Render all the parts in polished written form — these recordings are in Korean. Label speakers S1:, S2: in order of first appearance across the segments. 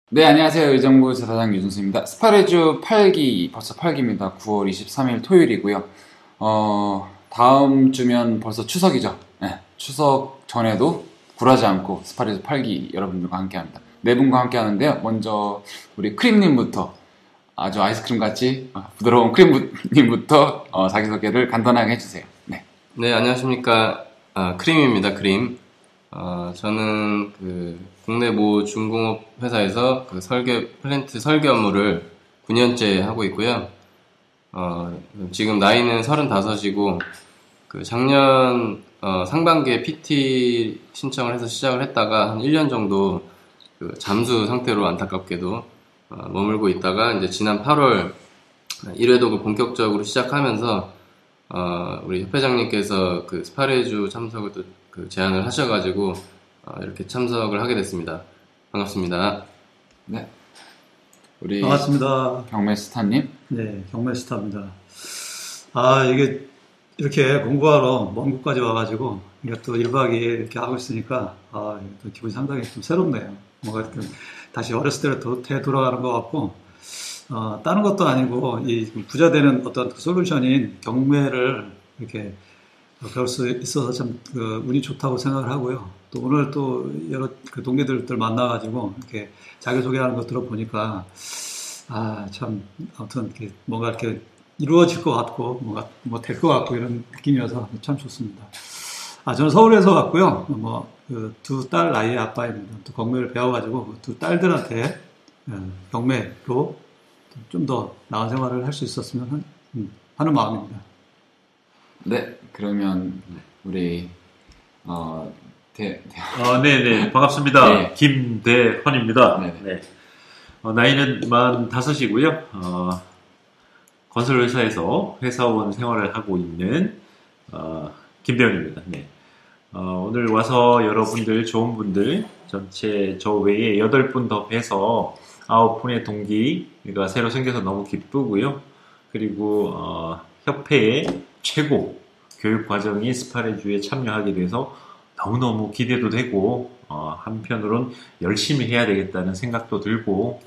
S1: 네, 안녕하세요. 의정부 제사장 유준수입니다. 스파레주 8기, 벌써 8기입니다. 9월 23일 토요일이고요. 다음 주면 벌써 추석이죠. 네, 추석 전에도 굴하지 않고 스파레주 8기 여러분들과 함께 합니다. 네 분과 함께 하는데요. 먼저 우리 크림님부터, 아주 아이스크림 같이 부드러운 크림님부터 자기소개를 간단하게 해주세요. 네.
S2: 네, 안녕하십니까. 크림입니다, 크림. 저는 국내 모 중공업 회사에서 플랜트 설계 업무를 9년째 하고 있고요. 지금 나이는 35이고, 작년, 상반기에 PT 신청을 해서 시작을 했다가 한 1년 정도 잠수 상태로 안타깝게도 머물고 있다가 이제 지난 8월 1회독을 본격적으로 시작하면서 우리 협회장님께서 스파레주 참석을 또 제안을 하셔가지고 이렇게 참석을 하게 됐습니다. 반갑습니다.
S1: 네. 우리
S3: 반갑습니다.
S1: 경매스타님.
S3: 네, 경매스타입니다. 이게 이렇게 공부하러 먼 곳까지 와가지고 이게 또 1박 2일 이렇게 하고 있으니까 또 기분이 상당히 좀 새롭네요. 뭔가 이렇게 다시 어렸을 때로 되돌아가는 것 같고 다른 것도 아니고 이 부자 되는 어떤 솔루션인 경매를 이렇게 배울 수 있어서 참 운이 좋다고 생각을 하고요. 또 오늘 또 여러 동기들을 만나가지고 이렇게 자기소개하는 거 들어보니까 참 아무튼 이렇게 뭔가 이렇게 이루어질 것 같고 뭔가 뭐 될 것 같고 이런 느낌이어서 참 좋습니다. 저는 서울에서 왔고요. 두 딸 아이의 아빠입니다. 또 경매를 배워가지고 두 딸들한테 경매로 좀 더 나은 생활을 할 수 있었으면 하는 마음입니다.
S1: 네, 그러면 우리
S4: 네네, 반갑습니다.
S1: 네.
S4: 김대헌입니다.
S1: 네.
S4: 네. 나이는 45이고요. 건설회사에서 회사원 생활을 하고 있는 김대헌입니다. 네. 오늘 와서 여러분들, 좋은 분들, 전체 저 외에 8분 더 뵈서 9분의 동기가 새로 생겨서 너무 기쁘고요. 그리고 협회의 최고 교육 과정인 스파레주에 참여하게 돼서 너무너무 기대도 되고 한편으론 열심히 해야 되겠다는 생각도 들고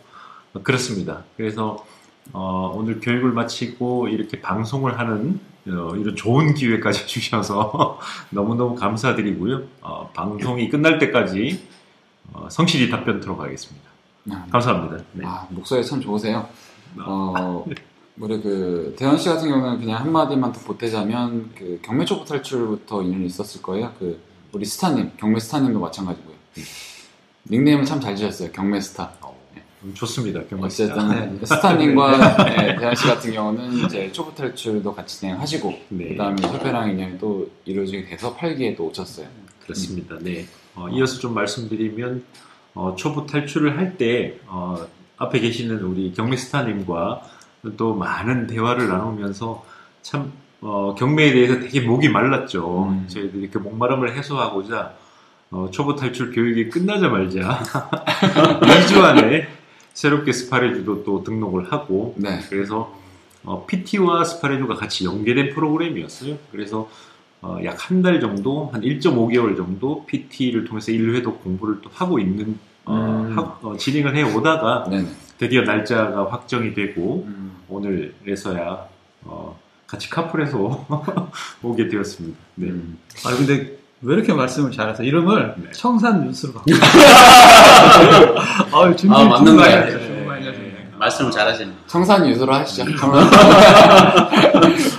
S4: 그렇습니다. 그래서 오늘 교육을 마치고 이렇게 방송을 하는 이런 좋은 기회까지 주셔서 너무너무 감사드리고요. 방송이 끝날 때까지 성실히 답변 들어가겠습니다. 감사합니다. 네.
S1: 목소리 참 좋으세요. 우리 대현 씨 같은 경우는 그냥 한마디만 더 보태자면 경매 초보 탈출부터 인연이 있었을 거예요. 우리 스타님, 경매 스타님도 마찬가지고요. 닉네임은 참 잘 지었어요. 경매 스타.
S4: 좋습니다. 경매
S1: 어쨌든 스타님과 대현 씨 같은 경우는 이제 초보 탈출도 같이 진행하시고 그다음에 협회랑 인연이 또 이루어지게 돼서 8기에 또 오셨어요.
S4: 그렇습니다. 네. 이어서 좀 말씀드리면 초보 탈출을 할 때 앞에 계시는 우리 경매 스타님과 또 많은 대화를 나누면서 참 경매에 대해서 되게 목이 말랐죠. 저희들이 이렇게 목마름을 해소하고자 초보 탈출 교육이 끝나자마자 2주 안에 새롭게 스파레주도 또 등록을 하고 그래서 PT와 스파레주가 같이 연계된 프로그램이었어요. 그래서 약 한 달 정도, 한 1.5개월 정도 PT를 통해서 1회도 공부를 또 하고 있는 진행을 해 오다가 드디어 날짜가 확정이 되고 오늘에서야 같이 카풀해서 오게 되었습니다. 네.
S3: 근데 왜 이렇게 말씀을 잘해서 이름을 청산유수로 바꿔.
S2: 맞는 거예요. 말씀을 잘하시네요.
S1: 청산유수로 하시죠.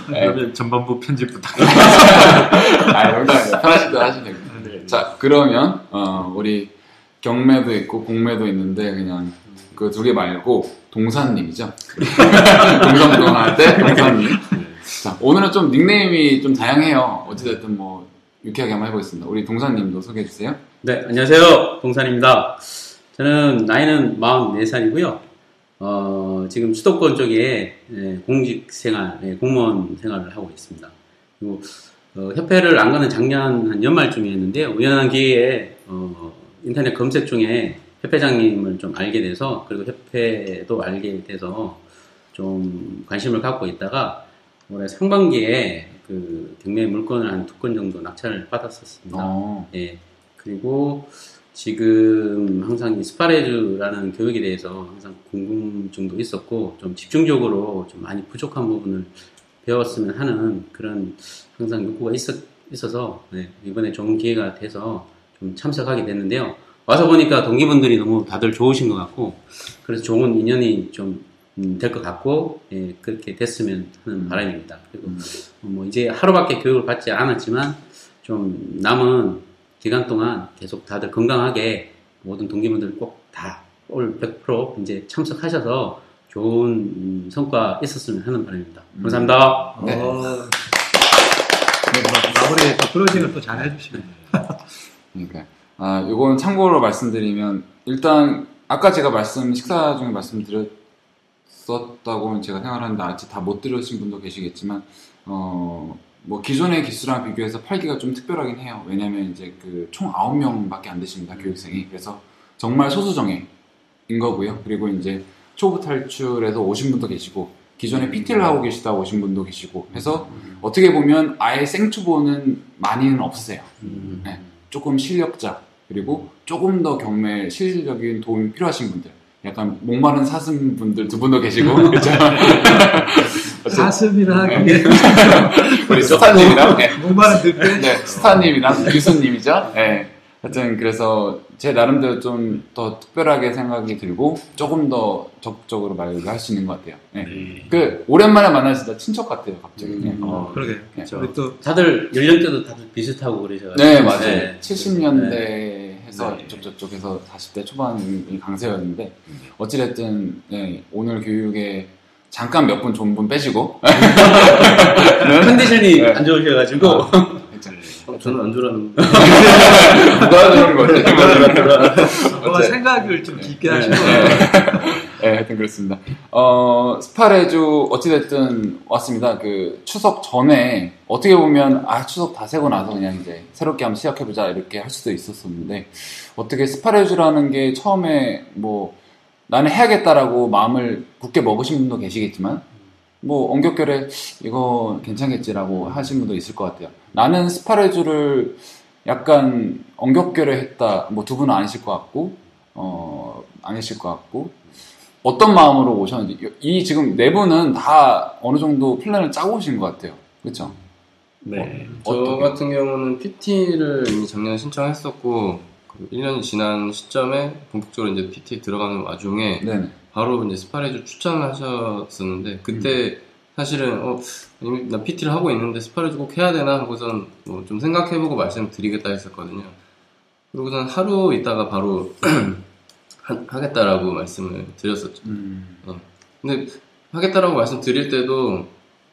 S4: 그러면 전반부 편집 부탁드립니다.
S1: 농담이에요. 편하실 때 하시면 됩니다. 자, 그러면 우리 경매도 있고 공매도 있는데 그냥 그 두 개 말고 동산님이죠. 동산동산 할 때 동산님. 자, 오늘은 좀 닉네임이 좀 다양해요. 어찌됐든 유쾌하게 한번 해보겠습니다. 우리 동산님도 소개해 주세요.
S2: 네, 안녕하세요. 동산입니다. 저는 나이는 44살이고요. 지금 수도권 쪽에 공직 생활, 공무원 생활을 하고 있습니다. 그리고 협회를 안 가는 작년 한 연말쯤에 했는데요. 우연한 기회에 인터넷 검색 중에 협회장님을 좀 알게 돼서, 그리고 협회도 알게 돼서 좀 관심을 갖고 있다가 올해 상반기에 경매 물건을 한 2건 정도 낙찰을 받았었습니다. 그리고 지금 항상 이 스파레주라는 교육에 대해서 항상 궁금증도 있었고 좀 집중적으로 좀 많이 부족한 부분을 배웠으면 하는 그런 항상 욕구가 있어서 네, 이번에 좋은 기회가 돼서 좀 참석하게 됐는데요. 와서 보니까 동기분들이 너무 다들 좋으신 것 같고 그래서 좋은 인연이 좀 될 것 같고 예, 그렇게 됐으면 하는 바람입니다. 그리고 뭐 이제 하루밖에 교육을 받지 않았지만 좀 남은 기간 동안 계속 다들 건강하게 모든 동기분들 꼭 다 올 100% 이제 참석하셔서 좋은 성과 있었으면 하는 바람입니다. 감사합니다.
S1: 네.
S3: 마무리 또 클로징을 또 잘 해주시네.
S1: 그러니까 요건 참고로 말씀드리면 일단 아까 제가 식사 중에 말씀드렸었다고는 제가 생각하는데 아직 다 못 들으신 분도 계시겠지만 뭐 기존의 기수랑 비교해서 8기가 좀 특별하긴 해요. 왜냐면 이제 그 총 9명밖에 안 되십니다, 교육생이. 그래서 정말 소수정예인 거고요. 그리고 이제 초보 탈출에서 오신 분도 계시고 기존에 PT를 하고 계시다 오신 분도 계시고 해서 어떻게 보면 아예 생초보는 많이는 없으세요. 네, 조금 실력자 그리고 조금 더 경매 실질적인 도움이 필요하신 분들, 약간 목마른 사슴 분들 두 분도 계시고 그렇죠?
S3: 사슴이라 하기에
S1: 우리 스타님이랑
S3: 목마른 늑대.
S1: 네, 스타님이랑 교수님이죠. 네. 하여튼 그래서 제 나름대로 좀 더 특별하게 생각이 들고 조금 더 적극적으로 말을 할 수 있는 것 같아요. 네. 그 오랜만에 만나시다 친척 같아요, 갑자기. 네.
S3: 그러게.
S1: 네.
S3: 우리 또
S2: 다들 연령대도 다들 비슷하고 그러셔가지고
S1: 네, 맞아요.
S2: 네.
S1: 70년대 해서
S2: 네.
S1: 저쪽에서 40대 초반이 강세였는데 어찌됐든 네, 오늘 교육에 잠깐 몇 분 좋은 분 빼시고
S2: 컨디션이
S1: 네.
S2: 안 좋으셔가지고
S5: 저는 안 좋아하는데.
S1: 누가 그런 거지?
S3: 뭔가 생각을 좀 깊게 하시고.
S1: 네, 하여튼 그렇습니다. 스파레주 어찌됐든 왔습니다. 그 추석 전에 어떻게 보면 추석 다 세고 나서 그냥 이제 새롭게 한번 시작해보자 이렇게 할 수도 있었었는데 어떻게 스파레주라는 게 처음에 뭐 나는 해야겠다라고 마음을 굳게 먹으신 분도 계시겠지만 뭐 엉겹결에 이거 괜찮겠지라고 하신 분도 있을 것 같아요. 나는 스파레주를 약간 엉겹결에 했다. 뭐 두 분은 아니실 것 같고 아니실 것 같고 어떤 마음으로 오셨는지 이 지금 네 분은 다 어느 정도 플랜을 짜고 오신 것 같아요. 그렇죠?
S5: 네.
S1: 어떻게?
S5: 저 같은 경우는 PT를 이미 작년에 신청했었고, 1년이 지난 시점에 본격적으로 이제 PT 들어가는 와중에
S1: 네네.
S5: 바로 이제 스파레주 추천을 하셨었는데, 그때 사실은, 이미 나 PT를 하고 있는데 스파레주 꼭 해야 되나 하고선 뭐 좀 생각해보고 말씀드리겠다 했었거든요. 그러고선 하루 있다가 바로 하겠다라고 말씀을 드렸었죠. 근데 하겠다라고 말씀드릴 때도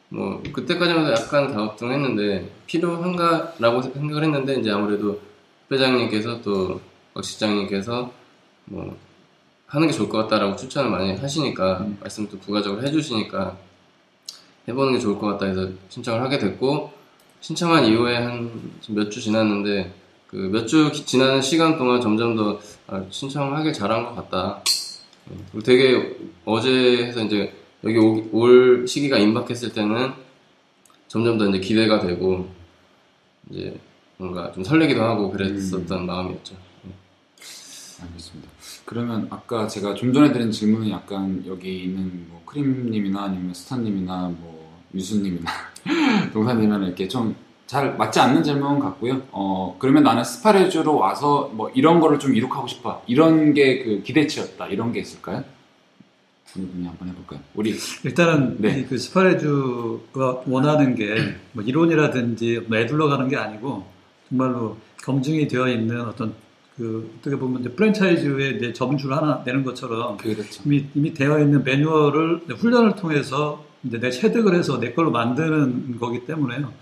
S5: 뭐 그때까지만 해도 약간 갸우뚱했는데 필요한가라고 생각을 했는데 이제 아무래도 회장님께서 또 박 실장님께서 뭐 하는 게 좋을 것 같다라고 추천을 많이 하시니까 말씀 또 부가적으로 해주시니까 해보는 게 좋을 것 같다 해서 신청을 하게 됐고 신청한 이후에 한 몇 주 지났는데 그 몇 주 지나는 시간 동안 점점 더 신청하길 잘한 것 같다. 그리고 되게 어제 해서 이제 여기 올 시기가 임박했을 때는 점점 더 이제 기대가 되고 이제 뭔가 좀 설레기도 하고 그랬었던 마음이었죠.
S1: 알겠습니다. 그러면 아까 제가 좀 전에 드린 질문은 약간 여기 있는 뭐 크림님이나 아니면 스타님이나 뭐 유수님이나 동사님이나 이렇게 좀 잘 맞지 않는 질문 같고요. 그러면 나는 스파레주로 와서 뭐 이런 거를 좀 이룩하고 싶어. 이런 게 그 기대치였다. 이런 게 있을까요? 어느 분이 한번 해볼까요? 우리
S3: 일단은
S1: 네.
S3: 그 스파레주가 원하는 게 뭐 이론이라든지 뭐 애둘러 가는 게 아니고 정말로 검증이 되어 있는 어떤 그 어떻게 보면 이제 프랜차이즈의 이제 점주를 하나 내는 것처럼
S1: 그렇죠.
S3: 이미 되어 있는 매뉴얼을 훈련을 통해서 이제 내 체득을 해서 내 걸로 만드는 거기 때문에요.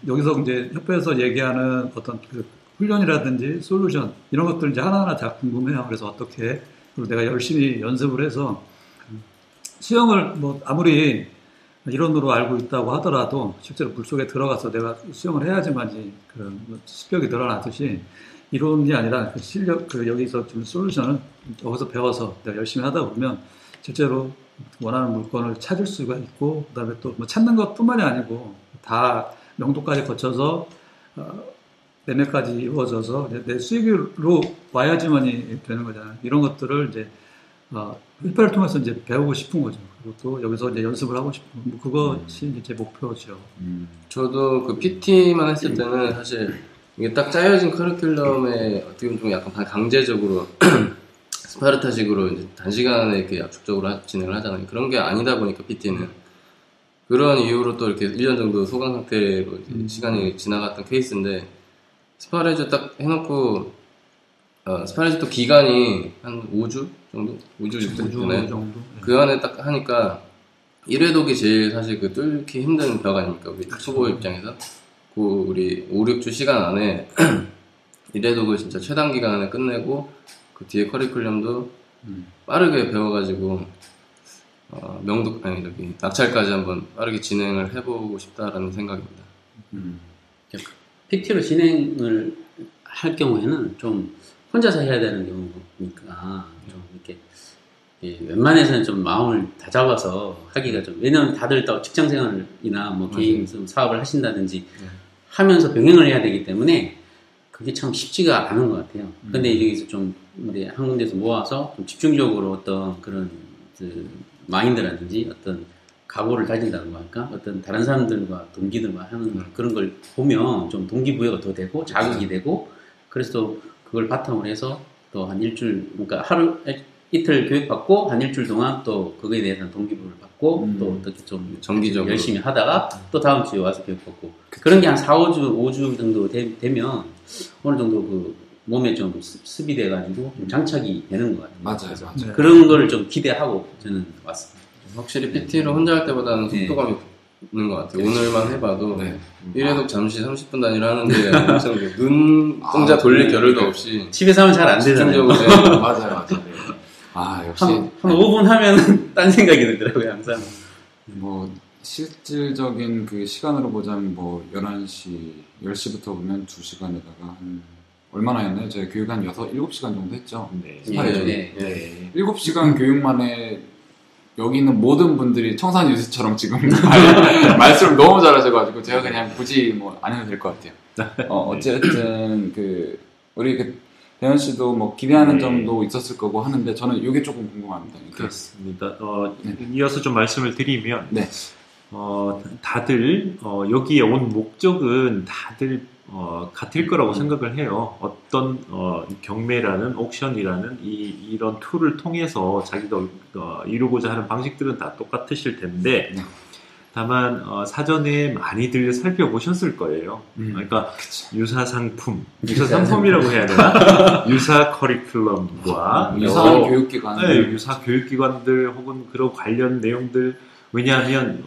S3: 여기서 이제 협회에서 얘기하는 어떤 그 훈련이라든지 솔루션 이런 것들 이제 하나하나 다 궁금해요. 그래서 어떻게 그리고 내가 열심히 연습을 해서 수영을 뭐 아무리 이론으로 알고 있다고 하더라도 실제로 물속에 들어가서 내가 수영을 해야지만이 그런 습격이 늘어나듯이 이론이 아니라 그 실력 그 여기서 좀 솔루션을 여기서 배워서 내가 열심히 하다 보면 실제로 원하는 물건을 찾을 수가 있고 그다음에 또 뭐 찾는 것뿐만이 아니고 다 명도까지 거쳐서 매매까지 이루어져서 내 수익으로 와야지만이 되는 거잖아요. 이런 것들을 이제 휘파를 통해서 이제 배우고 싶은 거죠. 그리고 또 여기서 이제 연습을 하고 싶은 뭐 그것이 이제 제 목표죠.
S5: 저도 그 PT만 했을 때는 사실 이게 딱 짜여진 커리큘럼에 어떻게 보면 좀 약간 강제적으로 스파르타식으로 이제 단시간에 이렇게 압축적으로 진행을 하잖아요. 그런 게 아니다 보니까 PT는 그런 이유로 또 이렇게 1년 정도 소강 상태로 시간이 지나갔던 케이스인데 스파레즈 딱 해놓고 스파레즈 또 기간이 한 5주 정도? 5주 6주 정도? 그 안에 딱 하니까 1회독이 제일 사실 그 뚫기 힘든 벽 아닙니까? 우리 초보 입장에서 그 우리 5, 6주 시간 안에 1회독을 진짜 최단 기간 안에 끝내고 그 뒤에 커리큘럼도 빠르게 배워가지고 명독 아니 저기 낙찰까지 한번 빠르게 진행을 해보고 싶다라는 생각입니다.
S2: PT로 진행을 할 경우에는 좀 혼자서 해야 되는 경우니까 좀 이렇게 웬만해서는 좀 마음을 다잡아서 하기가 좀 왜냐면 다들 또 직장생활이나 뭐 개인 사업을 하신다든지 하면서 병행을 해야 되기 때문에 그게 참 쉽지가 않은 것 같아요. 근데 여기서 좀 우리 한 군데서 모아서 좀 집중적으로 어떤 그런 그 마인드라든지 어떤 각오를 다진다는 할까? 어떤 다른 사람들과 동기들과 하는 그런 걸 보면 좀 동기부여가 더 되고 자극이 되고 그래서 또 그걸 바탕으로 해서 또 한 일주일 그러니까 이틀 교육받고 한 일주일 동안 또 그거에 대해서 동기부여를 받고 또 어떻게 좀
S5: 정기적으로
S2: 열심히 하다가 또 다음 주에 와서 교육받고 그런 게 한 4, 5주 정도 되면 어느 정도 그 몸에 좀 습이 돼가지고 좀 장착이 되는 것 같아요.
S1: 맞아요.
S3: 네.
S2: 그런 걸 좀 기대하고 저는 왔습니다.
S5: 확실히 PT를 혼자 할 때보다는 속도감이 있는 것 같아요. 오늘만 해봐도 1회독 잠시 30분 단위로 하는데 엄청 눈 동자 돌릴 겨를도 없이
S2: 집에서 하면 잘 안 되잖아요.
S1: 맞아요. 역시
S2: 한 5분 하면 딴 생각이 들더라고요, 항상.
S1: 뭐 실질적인 그 시간으로 보자면 뭐 11시, 10시부터 보면 2시간에다가 한 얼마나 했나요? 저희 교육 한 7시간 정도 했죠.
S4: 네.
S2: 네.
S1: 7시간 교육만에 여기 있는 모든 분들이 청산 유수처럼 지금 말씀을 너무 잘하셔가지고 제가 그냥 굳이 뭐 안 해도 될 것 같아요. 어쨌든 우리 대현 씨도 뭐 기대하는 점도 있었을 거고 하는데 저는 이게 조금 궁금합니다.
S4: 그렇습니다. 이어서 좀 말씀을 드리면
S1: 네.
S4: 다들 여기에 온 목적은 다들 같을 거라고 생각을 해요. 어떤 경매라는 옥션이라는 이런 툴을 통해서 자기가 이루고자 하는 방식들은 다 똑같으실 텐데 다만 사전에 많이들 살펴보셨을 거예요. 그러니까 유사 상품이라고 해야 되나? 유사 커리큘럼과
S1: 유사 교육기관,
S4: 유사 교육기관들 혹은 그런 관련 내용들. 왜냐하면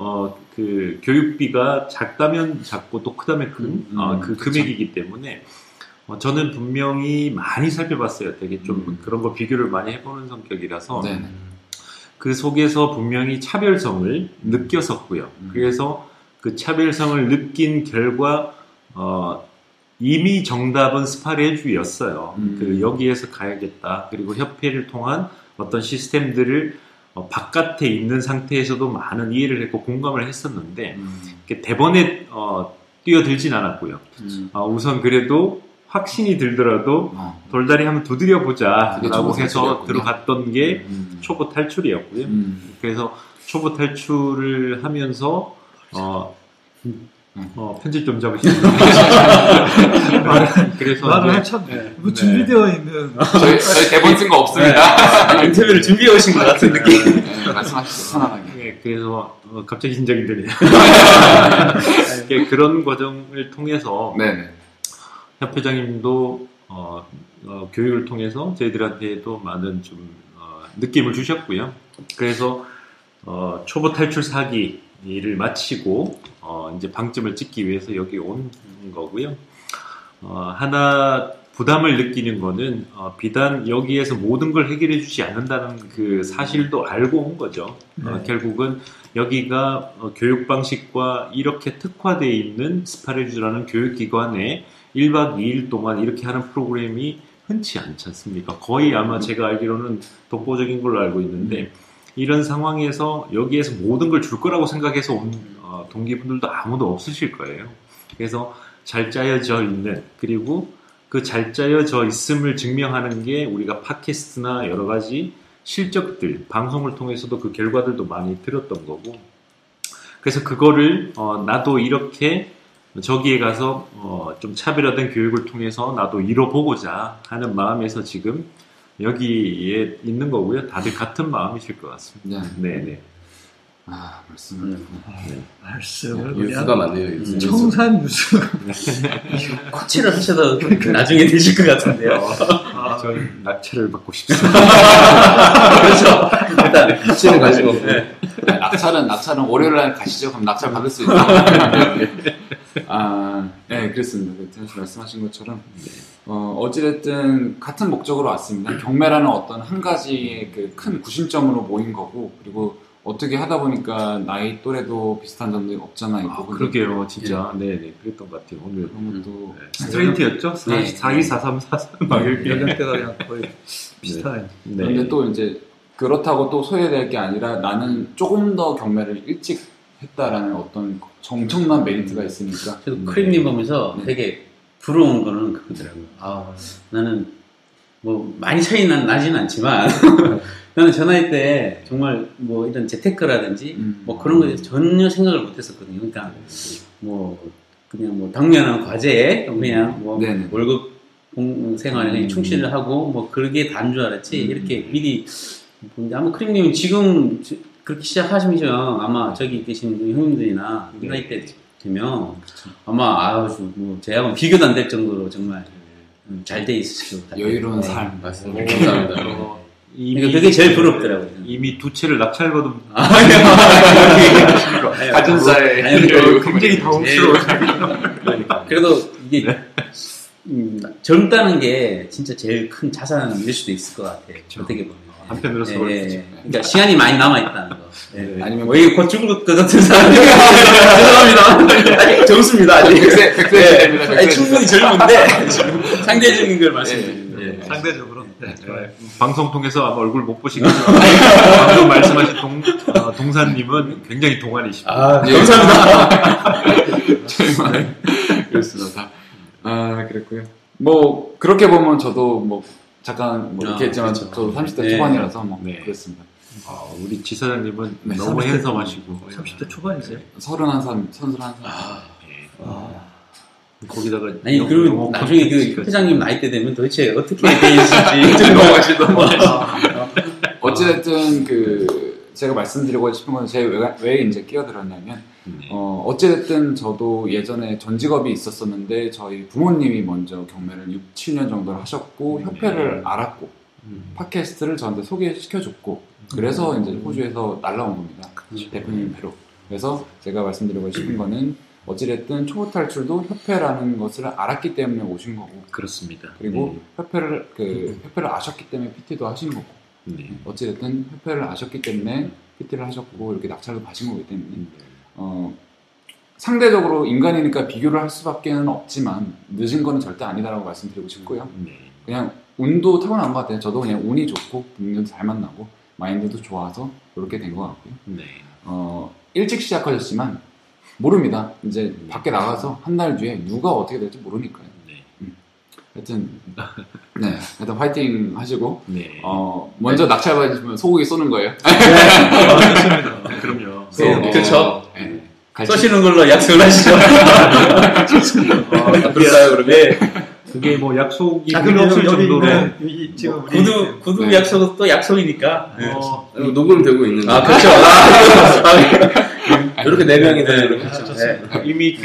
S4: 그 교육비가 작다면 작고 또 크다면 큰 그 금액이기 때문에 저는 분명히 많이 살펴봤어요. 되게 좀 그런 거 비교를 많이 해보는 성격이라서 그 속에서 분명히 차별성을 느꼈었고요. 그래서 그 차별성을 느낀 결과 이미 정답은 스파레주였어요. 여기에서 가야겠다. 그리고 협회를 통한 어떤 시스템들을 바깥에 있는 상태에서도 많은 이해를 했고 공감을 했었는데 대번에 뛰어들진 않았고요. 우선 그래도 확신이 들더라도 돌다리 한번 두드려보자 라고 해서 들어갔던 게 초보 탈출이었고요. 그래서 초보 탈출을 하면서 편집 좀 잡으시면 그래서
S3: 말을 해쳤네. 뭐 준비되어 있는
S1: 저희 대본 쓴 거 없습니다.
S2: 인터뷰를 준비해 오신 것 같은 느낌.
S1: 말씀하시죠, 편안하게.
S4: 네, 그래서 갑자기 긴장이 되네요. 그런 과정을 통해서 협회장님도 교육을 통해서 저희들한테도 많은 좀 느낌을 주셨고요. 그래서 초보 탈출 사기를 마치고 이제 방점을 찍기 위해서 여기 온 거고요. 하나 부담을 느끼는 거는 비단 여기에서 모든 걸 해결해 주지 않는다는 그 사실도 알고 온 거죠. 결국은 여기가 교육 방식과 이렇게 특화되어 있는 스파레주라는 교육기관에 1박 2일 동안 이렇게 하는 프로그램이 흔치 않지 않습니까? 거의 아마 제가 알기로는 독보적인 걸로 알고 있는데 이런 상황에서 여기에서 모든 걸 줄 거라고 생각해서 온 동기분들도 아무도 없으실 거예요. 그래서 잘 짜여져 있는, 그리고 그 잘 짜여져 있음을 증명하는 게 우리가 팟캐스트나 여러 가지 실적들, 방송을 통해서도 그 결과들도 많이 들었던 거고, 그래서 그거를 나도 이렇게 저기에 가서 좀 차별화된 교육을 통해서 나도 이뤄보고자 하는 마음에서 지금 여기에 있는 거고요. 다들 같은 마음이실 것 같습니다.
S1: 네. 아, 말씀을.
S3: 말씀을
S5: 뉴스가 많네요. 뉴스.
S3: 청산 뉴스.
S2: 코치를 하셔도 나중에 되실 것 같은데요.
S4: 저는 낙찰을 받고 싶습니다.
S2: 그렇죠. 일단
S5: 코치는 관심 없고.
S2: 네.
S1: 낙찰은 월요일 날 가시죠. 그럼 낙찰 받을 수 있죠. 네, 그렇습니다. 사실 말씀하신 것처럼 어찌됐든 같은 목적으로 왔습니다. 경매라는 어떤 한 가지의 그 큰 구심점으로 모인 거고, 그리고 어떻게 하다 보니까 나이 또래도 비슷한 점들이 없잖아 있고.
S4: 그러게요, 진짜. 네, 그랬던 것 같아요. 오늘
S1: 그런 것도
S4: 스트레이트였죠?
S2: 네.
S4: 42, 43, 43 막 이렇게.
S3: 연령대가 그냥 거의 비슷하네요.
S4: 네.
S1: 근데 또 이제 그렇다고 또 소외될 게 아니라 나는 조금 더 경매를 일찍 했다라는 어떤 엄청난 메리트가 있으니까.
S2: 저도 크림님 보면서 되게 부러운 거는 그거더라고요. 나는 뭐 많이 차이는 나진 않지만 나는 저 나이 때 정말 뭐 이런 재테크라든지 뭐 그런 거에 대해서 전혀 생각을 못 했었거든요. 그러니까 뭐 그냥 뭐 당면한 과제에 그냥 뭐
S1: 네네.
S2: 월급 생활에 그냥 충실을 하고 뭐 그게 다인 줄 알았지. 이렇게 미리 보는데 아마 크림님은 지금 그렇게 시작하시면 아마 저기 계신 형님들이나 이 나이 때 되면 아마 뭐 제하고는 비교도 안 될 정도로 정말 잘 돼 있으시고
S1: 여유로운 삶.
S5: 맞습니다. 감사합니다.
S2: 이거 그게 제일 부럽더라고요.
S4: 이미 두 채를 낙찰받은
S1: 가진사의
S4: 굉장히 당혹스러워.
S2: 그래도 이게 젊다는 게 진짜 제일 큰 자산일 수도 있을 것 같아요. 어떻게 보면.
S4: 한편으로서
S2: 그러니까 시간이 많이 남아있다는 거.
S1: 아니면
S2: 뭐 이게 곧 죽을 것 같은 사람이 죄송합니다. 아직 젊습니다. 아직.
S1: 100세입니다.
S2: 아니, 충분히 젊은데 상대적인 걸 말씀드립니다.
S3: 상대적으로.
S4: 방송 통해서 아마 얼굴 못 보시겠지만 방금 말씀하신 동사님은 굉장히 동안이십니다.
S2: 감사합니다.
S1: 그렇습니다. 그랬고요. 뭐 그렇게 보면 저도 뭐 잠깐 뭐 이렇게 했지만
S2: 그렇죠.
S1: 저도 30대 초반이라서 뭐
S4: 네.
S1: 그랬습니다.
S4: 우리 지사장님은
S1: 네,
S4: 너무
S3: 30대
S4: 핸섬하시고
S3: 30대 초반이세요?
S1: 31살, 31살.
S4: 거기다가
S2: 아니,
S4: 영어
S2: 그리고 나중에 그
S4: 콘텐츠가
S2: 회장님 나이 때 되면 도대체 어떻게 돼 있을지 궁금하시도.
S1: 어찌됐든 제가 말씀드리고 싶은 건 제가 왜 이제 끼어들었냐면 어찌됐든 저도 예전에 전 직업이 있었었는데 저희 부모님이 먼저 경매를 6, 7년 정도를 하셨고 협회를 알았고 팟캐스트를 저한테 소개시켜줬고 그래서 이제 호주에서 날라온 겁니다. 대표님 배로. 그래서 제가 말씀드리고 싶은 거는 어찌됐든 초보 탈출도 협회라는 것을 알았기 때문에 오신 거고
S4: 그렇습니다.
S1: 그리고 협회를 아셨기 때문에 PT도 하신 거고 어찌됐든 협회를 아셨기 때문에 PT를 하셨고 이렇게 낙찰도 받으신 거기 때문에 상대적으로 인간이니까 비교를 할 수밖에 없지만 늦은 거는 절대 아니다라고 말씀드리고 싶고요. 그냥 운도 타고난 것 같아요. 저도 그냥 운이 좋고 분들도 잘 만나고 마인드도 좋아서 그렇게 된 것 같고요. 일찍 시작하셨지만 모릅니다. 이제 밖에 나가서 한 달 뒤에 누가 어떻게 될지 모르니까요. 하여튼 화이팅 하시고 먼저 낙찰 받으시면 소고기 쏘는 거예요.
S4: 그럼요.
S2: 그렇죠. 쏘시는 걸로 약속을 하시죠.
S5: 그럴까요, 그러면?
S4: 그게 뭐 약속이
S3: 그럼
S4: 없을
S3: 여기
S4: 정도로
S3: 있는 지금
S2: 구두 약속은 또 약속이니까.
S5: 녹음되고 있는데.
S2: 그렇죠.
S5: 이렇게 4명이 되는
S4: 이미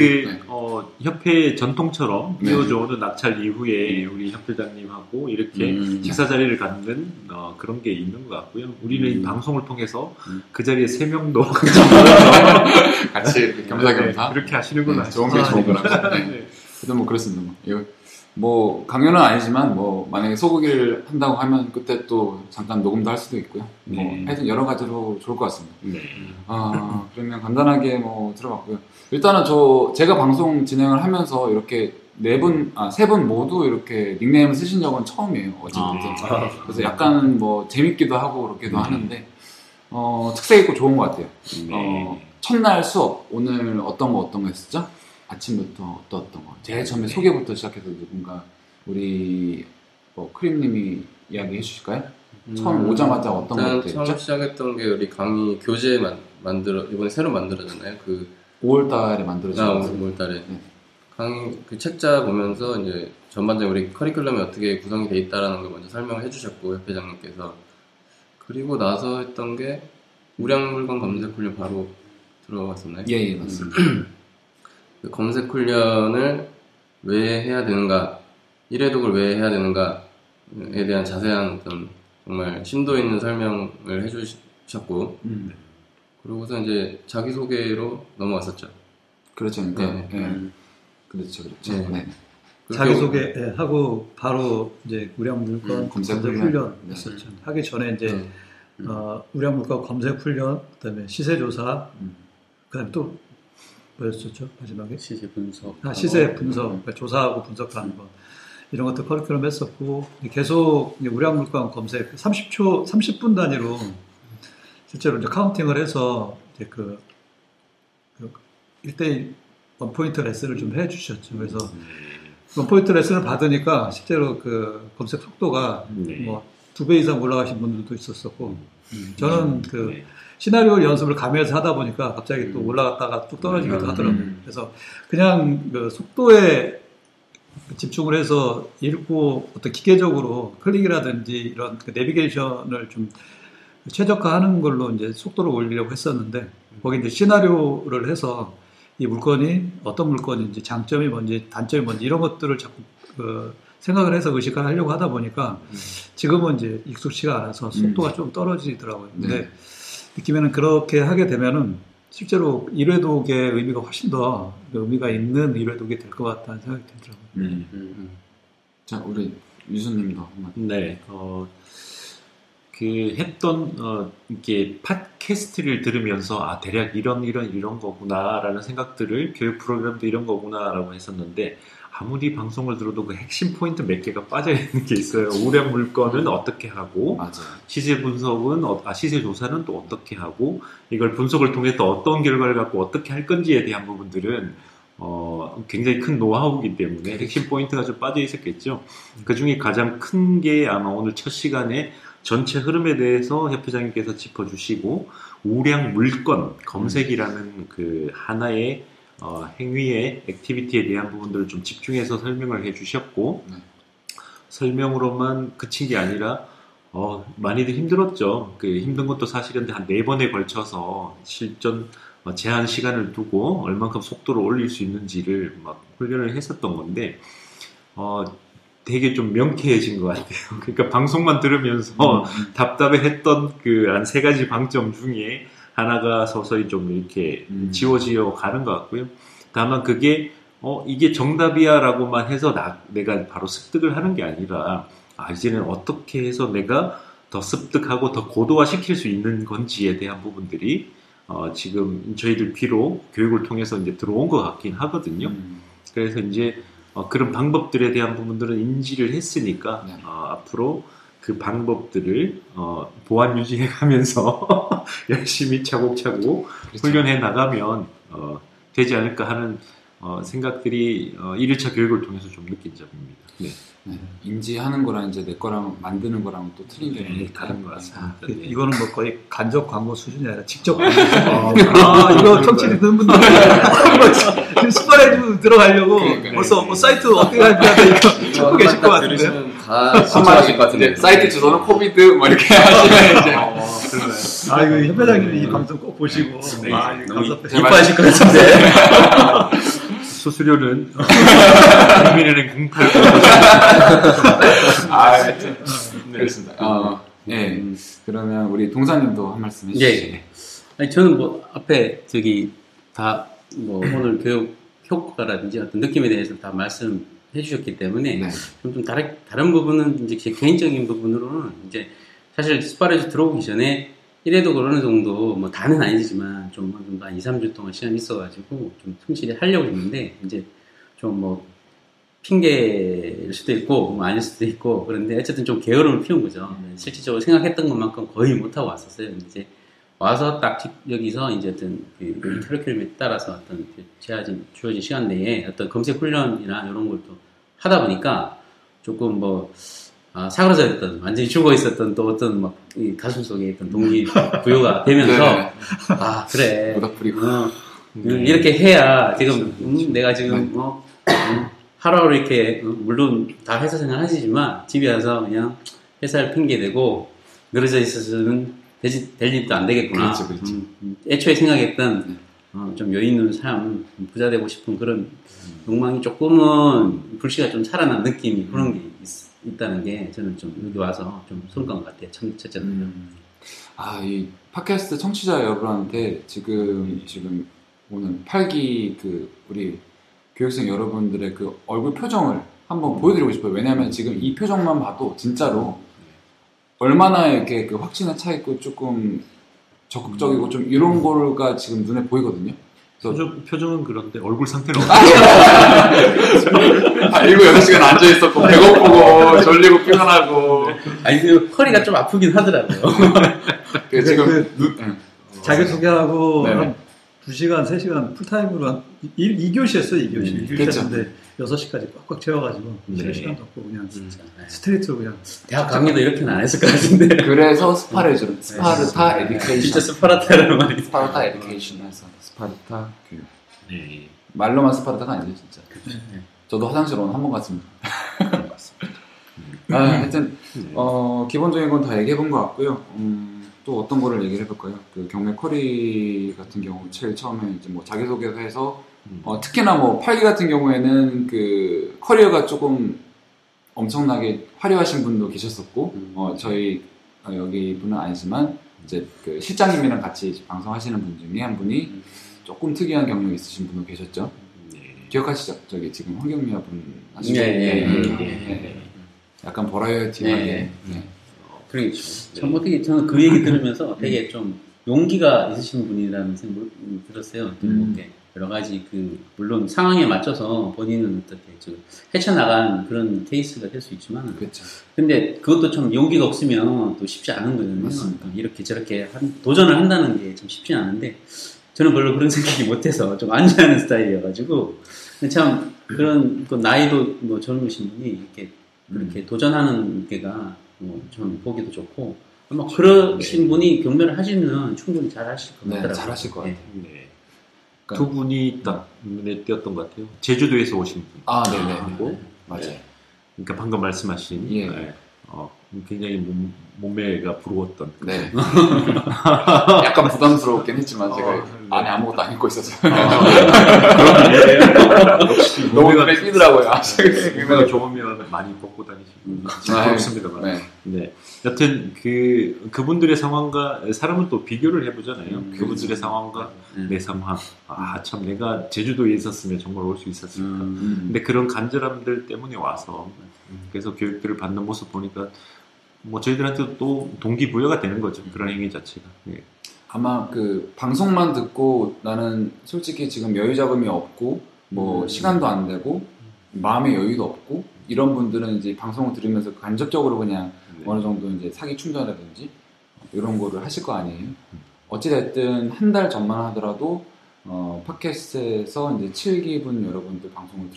S4: 협회 전통처럼 이어져오는 낙찰 이후에 우리 협회장님하고 이렇게 식사 자리를 갖는 그런 게 있는 것 같고요. 우리는 이 방송을 통해서 그 자리에 3명도
S1: 같이 겸사겸사
S4: 그렇게 하시는구나.
S1: 좋은 게 좋은 거라. 그래도 뭐 그렇습니다. 뭐 강요는 아니지만 뭐 만약에 소고기를 한다고 하면 그때 또 잠깐 녹음도 할 수도 있고요. 뭐 하여튼 여러 가지로 좋을 것 같습니다. 그러면 간단하게 뭐 들어봤고요. 일단은 제가 방송 진행을 하면서 이렇게 3분 모두 이렇게 닉네임을 쓰신 적은 처음이에요. 어쨌든. 그래서 약간 뭐 재밌기도 하고 그렇기도 하는데 특색 있고 좋은 것 같아요. 첫날 수업 오늘 어떤 거 했었죠? 아침부터 어떠었던 거? 제일 처음에 소개부터 시작해서 누군가 우리 크림님이 이야기해 주실까요? 처음 오자마자 어떤
S5: 일단
S1: 것들이죠?
S5: 처음 시작했던 게 우리 강의 교재 이번에 새로 만들어졌나요?
S1: 5월달에 만들어진 거.
S5: 5월달에
S1: 네.
S5: 강의 그 책자 보면서 이제 전반적으로 우리 커리큘럼이 어떻게 구성이 돼 있다라는 걸 먼저 설명을 해주셨고 협회장님께서 그리고 나서 했던 게 우량물건 검색 훈련 바로 들어갔었나요?
S1: 예, 맞습니다.
S5: 그 검색 훈련을 왜 해야 되는가, 1회독을 왜 해야 되는가에 대한 자세한 어떤 정말 심도 있는 설명을 해주셨고, 그러고서 이제 자기소개로 넘어갔었죠.
S1: 그렇죠. 그러니까,
S5: 네.
S1: 예. 그렇죠.
S5: 네.
S1: 네.
S3: 자기소개 하고 바로 이제 우량물건
S1: 검색
S3: 검색
S1: 훈련.
S3: 훈련 했었죠. 하기 전에 이제 우량물건 검색 훈련, 그다음에 시세조사, 그다음에 또 뭐였었죠? 마지막에
S2: 시세 분석.
S3: 시세 분석, 그러니까 조사하고 분석하는 거 이런 것도 커리큘럼 했었고 계속 이제 우량물건 검색 30분 단위로 실제로 이제 카운팅을 해서 이제 그 1대1 원포인트 레슨을 좀 해주셨죠. 그래서 원포인트 레슨을 받으니까 실제로 그 검색 속도가 뭐 2배 이상 올라가신 분들도 있었었고 저는 그 시나리오 연습을 가면서 하다 보니까 갑자기 또 올라갔다가 뚝 떨어지기도 하더라고요. 그래서 그냥 그 속도에 집중을 해서 읽고 어떤 기계적으로 클릭이라든지 이런 그 내비게이션을 좀 최적화하는 걸로 이제 속도를 올리려고 했었는데 거기 이제 시나리오를 해서 이 물건이 어떤 물건인지 장점이 뭔지 단점이 뭔지 이런 것들을 자꾸 생각을 해서 의식을 하려고 하다 보니까 지금은 이제 익숙치가 않아서 속도가 좀 떨어지더라고요. 근데 느낌에는 그렇게 하게 되면은 실제로 1회독의 의미가 훨씬 더 의미가 있는 1회독이 될 것 같다는 생각이 들더라고요.
S1: 자, 우리 유수님도 한번.
S4: 네, 이게 팟캐스트를 들으면서, 대략 이런 거구나라는 생각들을, 교육 프로그램도 이런 거구나라고 했었는데, 아무리 방송을 들어도 그 핵심 포인트 몇 개가 빠져있는 게 있어요. 우량 물건은 어떻게 하고,
S1: 맞아요.
S4: 시세 분석은, 시세 조사는 또 어떻게 하고, 이걸 분석을 통해 또 어떤 결과를 갖고 어떻게 할 건지에 대한 부분들은, 굉장히 큰 노하우이기 때문에 핵심 포인트가 좀 빠져 있었겠죠. 그 중에 가장 큰 게 아마 오늘 첫 시간에 전체 흐름에 대해서 협회장님께서 짚어주시고, 우량 물건 검색이라는 그 하나의 행위의 액티비티에 대한 부분들을 좀 집중해서 설명을 해주셨고, 설명으로만 그친 게 아니라 많이들 힘들었죠. 그 힘든 것도 사실은 한 4번에 걸쳐서 실전 제한 시간을 두고 얼만큼 속도를 올릴 수 있는지를 막 훈련을 했었던 건데 되게 좀 명쾌해진 것 같아요. 그러니까 방송만 들으면서 답답해했던 그 한 3가지 방점 중에 하나가 서서히 좀 이렇게 지워지어 가는 것 같고요. 다만 그게 이게 정답이야 라고만 해서 내가 바로 습득을 하는 게 아니라 이제는 어떻게 해서 내가 더 습득하고 더 고도화 시킬 수 있는 건지에 대한 부분들이 지금 저희들 귀로 교육을 통해서 이제 들어온 것 같긴 하거든요. 그래서 이제 그런 방법들에 대한 부분들은 인지를 했으니까 앞으로 그 방법들을 보완 유지해 가면서 열심히 차곡차곡 훈련해 나가면 되지 않을까 하는 생각들이 1일차 교육을 통해서 좀 느낀 점입니다. 네.
S1: 인지하는 거랑 이제 내 거랑 만드는 거랑 또 틀린 게
S4: 다른 것 같습니다.
S3: 이거는 뭐 거의 간접 광고 수준이 아니라 직접 광고 수준. 이거 청취 듣는 분들 스파레주 들어가려고 벌써 뭐 사이트 어떻게 할까 찾고 계실 것 같은데.
S5: 다 신청하실 것 같은데.
S1: 사이트 주소는 코비드 뭐 이렇게 하시면 이제.
S3: 이거 협회장님이 이 방송 꼭 보시고
S2: 이뻐하실 것 같은데.
S4: 수수료는 국민은행 08.
S1: 그렇습니다. 그러면 우리 동사님도 한 말씀 해주시죠.
S2: 아니, 저는 뭐 앞에 오늘 교육 효과라든지 어떤 느낌에 대해서 다 말씀해 주셨기 때문에 좀 다른 부분은 이제 제 개인적인 부분으로는 이제 사실 스파레주 들어오기 전에 1회독을 어느 정도 뭐 다는 아니지만 좀 한 2, 3주 동안 시간이 있어가지고 좀 충실히 하려고 했는데 이제 좀 뭐 핑계일 수도 있고 뭐 아닐 수도 있고 그런데 어쨌든 좀 게으름을 피운 거죠. 실질적으로 생각했던 것만큼 거의 못하고 왔었어요. 이제 와서 딱 여기서 이제 어떤 그 커리큘럼에 따라서 어떤 주어진 시간 내에 어떤 검색 훈련이나 이런 걸 또 하다 보니까 조금 뭐 사그라져 있던 완전히 죽어 있었던 또 어떤 막 이 가슴 속에 있던 동기 부여가 되면서 그래
S1: 모닥불이고
S2: 이렇게 해야 지금 내가 지금 하루하루 이렇게 물론 다 회사 생활 하시지만 집에 와서 그냥 회사를 핑계대고 늘어져 있어서는 될 일도 안 되겠구나.
S1: 그렇죠.
S2: 애초에 생각했던 좀 여유 있는 삶, 부자 되고 싶은 그런 욕망이 조금은 불씨가 좀 살아난 느낌이 그런 게 있다는 게 저는 좀 여기 와서 좀 성공한 것 같아요. 첫째로.
S1: 이 팟캐스트 청취자 여러분한테 지금 오늘 8기 그 우리 교육생 여러분들의 그 얼굴 표정을 한번 보여드리고 싶어요. 왜냐하면 지금 이 표정만 봐도 진짜로 얼마나 이렇게 그 확신에 차 있고 조금 적극적이고 좀 이런 거가 지금 눈에 보이거든요.
S4: 표정은 그런데 얼굴 상태는
S1: 7, 8시간 앉아있었고 배고프고 졸리고 피곤하고
S2: 아니 그 허리가 좀 아프긴 하더라고요.
S1: 지금
S3: 자기소개하고
S1: 네네.
S3: 한 2시간, 3시간 풀타임으로 한 2교시 했어요. 2교시. 2교시
S1: 그렇죠.
S3: 했는데 6시까지 꽉꽉 채워가지고
S4: 네.
S3: 3시간도 없고 그냥 스트레이트로 그냥
S2: 대학 강의도 이렇게는 안 했을 것 같은데.
S1: 그래서 스파르타 에듀케이션
S2: 진짜 스파르타라는 말이
S1: 스파르타 에듀케이션 해서 스파르타 교육
S4: 네.
S1: 말로만 스파르타가 아니죠 진짜. 저도 화장실 오늘 한번 갔습니다. 하여튼 기본적인 건 다 얘기해본 것 같고요. 또 어떤 거를 얘기를 해볼까요? 그 경매 쿼리 같은 경우 제일 처음에 이제 뭐 자기소개서 해서 특히나 뭐 8기 같은 경우에는 그 커리어가 조금 엄청나게 화려하신 분도 계셨었고 저희 여기 분은 아니지만 이제 그 실장님이랑 같이 방송하시는 분 중에 한 분이 조금 특이한 경력이 있으신 분도 계셨죠. 기억하시죠? 저기 지금 황경미아 분 하시죠? 약간 버라이어티하게
S2: 그러겠죠. 처음부터 저는 그 얘기 들으면서 되게 좀 용기가 있으신 분이라는 생각이 들었어요. 이렇게 여러 가지 물론 상황에 맞춰서 본인은 어떻게 헤쳐나간 그런 케이스가 될 수 있지만,
S1: 그렇죠.
S2: 근데 그것도 좀 용기가 없으면 또 쉽지 않은 거거든요.
S1: 맞습니다.
S2: 이렇게 저렇게 도전을 한다는 게 참 쉽지 않은데, 저는 별로 그런 생각이 못해서 좀 안주하는 스타일이어가지고, 참 그런 나이도 뭐 젊으신 분이 이렇게 그렇게 도전하는 게가 좀 보기도 좋고, 아마 그러신 분이 경매를 하시면 충분히 잘 하실 것 같더라고요.
S1: 잘 하실 것 같아요.
S4: 네. 두 분이 딱 눈에 띄었던 것 같아요. 제주도에서 오신 분.
S1: 네네.
S4: 하고,
S1: 맞아요.
S4: 그러니까 방금 말씀하신 굉장히 몸매가 부러웠던.
S1: 네. 약간 부담스럽긴 했지만 제가 안에 아무것도 안 입고 있어서 너무 눈에 띄더라고요.
S4: 몸매가 좋으면 많이 벗고 다니시고 부럽습니다만. 네. 여튼 그분들의 상황과 사람은 또 비교를 해보잖아요. 그분들의 상황과 내 상황. 참 내가 제주도에 있었으면 정말 올 수 있었을까. 근데 그런 간절함들 때문에 와서 그래서 교육들을 받는 모습 보니까 뭐 저희들한테도 또 동기부여가 되는 거죠. 그런 행위 자체가. 네.
S1: 아마 그 방송만 듣고 나는 솔직히 지금 여유 자금이 없고 뭐 시간도 안 되고 마음의 여유도 없고 이런 분들은 이제 방송을 들으면서 간접적으로 그냥 어느 정도 이제 사기 충전이라든지 이런 거를 하실 거 아니에요. 어찌됐든 한 달 전만 하더라도 팟캐스트에서 이제 7기분 여러분들 방송을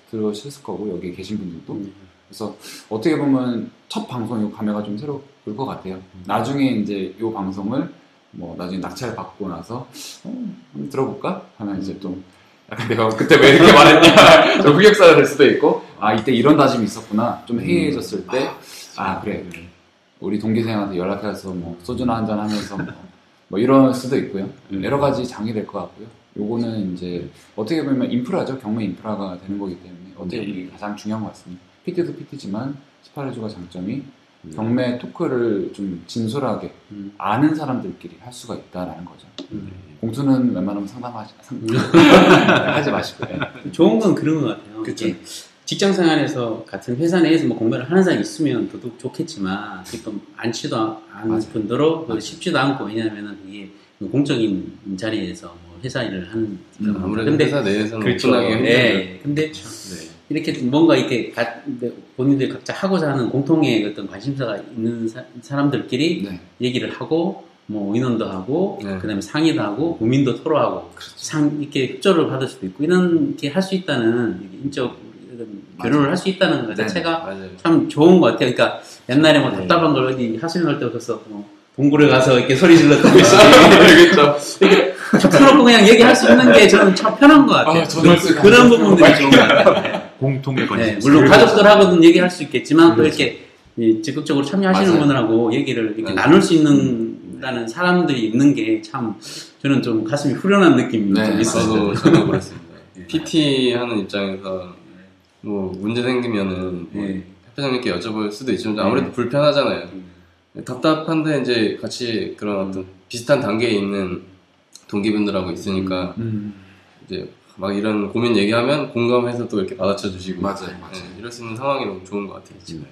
S1: 들으셨을 거고 여기 계신 분들도 그래서 어떻게 보면 첫 방송이고 감회가 좀 새로울 것 같아요. 나중에 이제 이 방송을 뭐 나중에 낙찰 받고 나서 한번 들어볼까 하면 이제 좀 약간 내가 그때 왜 이렇게 말했냐 좀 흑역사가 될 수도 있고 이때 이런 다짐이 있었구나 좀 해이해졌을 때 그래 우리 동기생한테 연락해서 뭐 소주나 한잔 하면서 뭐 이럴 수도 있고요. 여러 가지 장이 될 것 같고요. 요거는 이제 어떻게 보면 인프라죠. 경매 인프라가 되는 거기 때문에 어떻게 보면 이게 가장 중요한 것 같습니다. PT도 PT지만 스파레주가 장점이 경매 토크를 좀 진솔하게 아는 사람들끼리 할 수가 있다라는 거죠. 공투는 웬만하면 하지 마시고.
S2: 좋은 건 그런 것 같아요.
S1: 그쵸.
S2: 직장 생활에서 같은 회사 내에서 뭐 공부를 하는 사람이 있으면 더더욱 좋겠지만 좀 않지도 않은 분들로 쉽지도 않고 왜냐하면 이게 공적인 자리에서 뭐 회사 일을 하는
S5: 아무래도 회사 내에서는
S2: 그렇죠.
S5: 오픈하기
S2: 근데 이렇게 뭔가 이렇게 본인들 각자 하고자 하는 공통의 어떤 관심사가 있는 사람들끼리 얘기를 하고 뭐 의논도 하고
S5: 네.
S2: 그다음에 상의도 하고 고민도 토로하고 이렇게 협조를 받을 수도 있고 이렇게 할 수 있다는 인적 교류를 할 수 있다는 것 자체가
S5: 맞아요.
S2: 참 좋은 것 같아요. 그러니까 옛날에 뭐 답답한 걸 어디 하시는 할 때 그래서 동굴에 가서 이렇게 소리 질렀다고
S1: 그렇죠.
S2: 이렇게 툭 터놓고 그냥 얘기할 수 있는 게 저는 참 편한 것 같아요. 그런 부분들이 좋은 것 같아요.
S4: 공통의 관심.
S2: 네, 물론 가족들하고는 얘기할 수 있겠지만 또 이렇게 적극적으로 참여하시는
S1: 맞아요.
S2: 분들하고 얘기를 이렇게
S5: 맞아요.
S2: 나눌 수 있는 사람들이 있는 게 참 저는 좀 가슴이 후련한 느낌이
S1: 네,
S2: 좀 있어요.
S5: 저도 그렇습니다. PT 하는 입장에서 뭐 문제 생기면은 뭐
S2: 네.
S5: 회장님께 여쭤볼 수도 있지만 아무래도 불편하잖아요. 답답한데 이제 같이 그런 어떤 비슷한 단계에 있는 동기분들하고 있으니까 이제 막 이런 고민 얘기하면 공감해서 또 이렇게 받아쳐 주시고
S1: 맞아요.
S5: 이럴 수 있는 상황이 너무 좋은 것 같아요. 지금.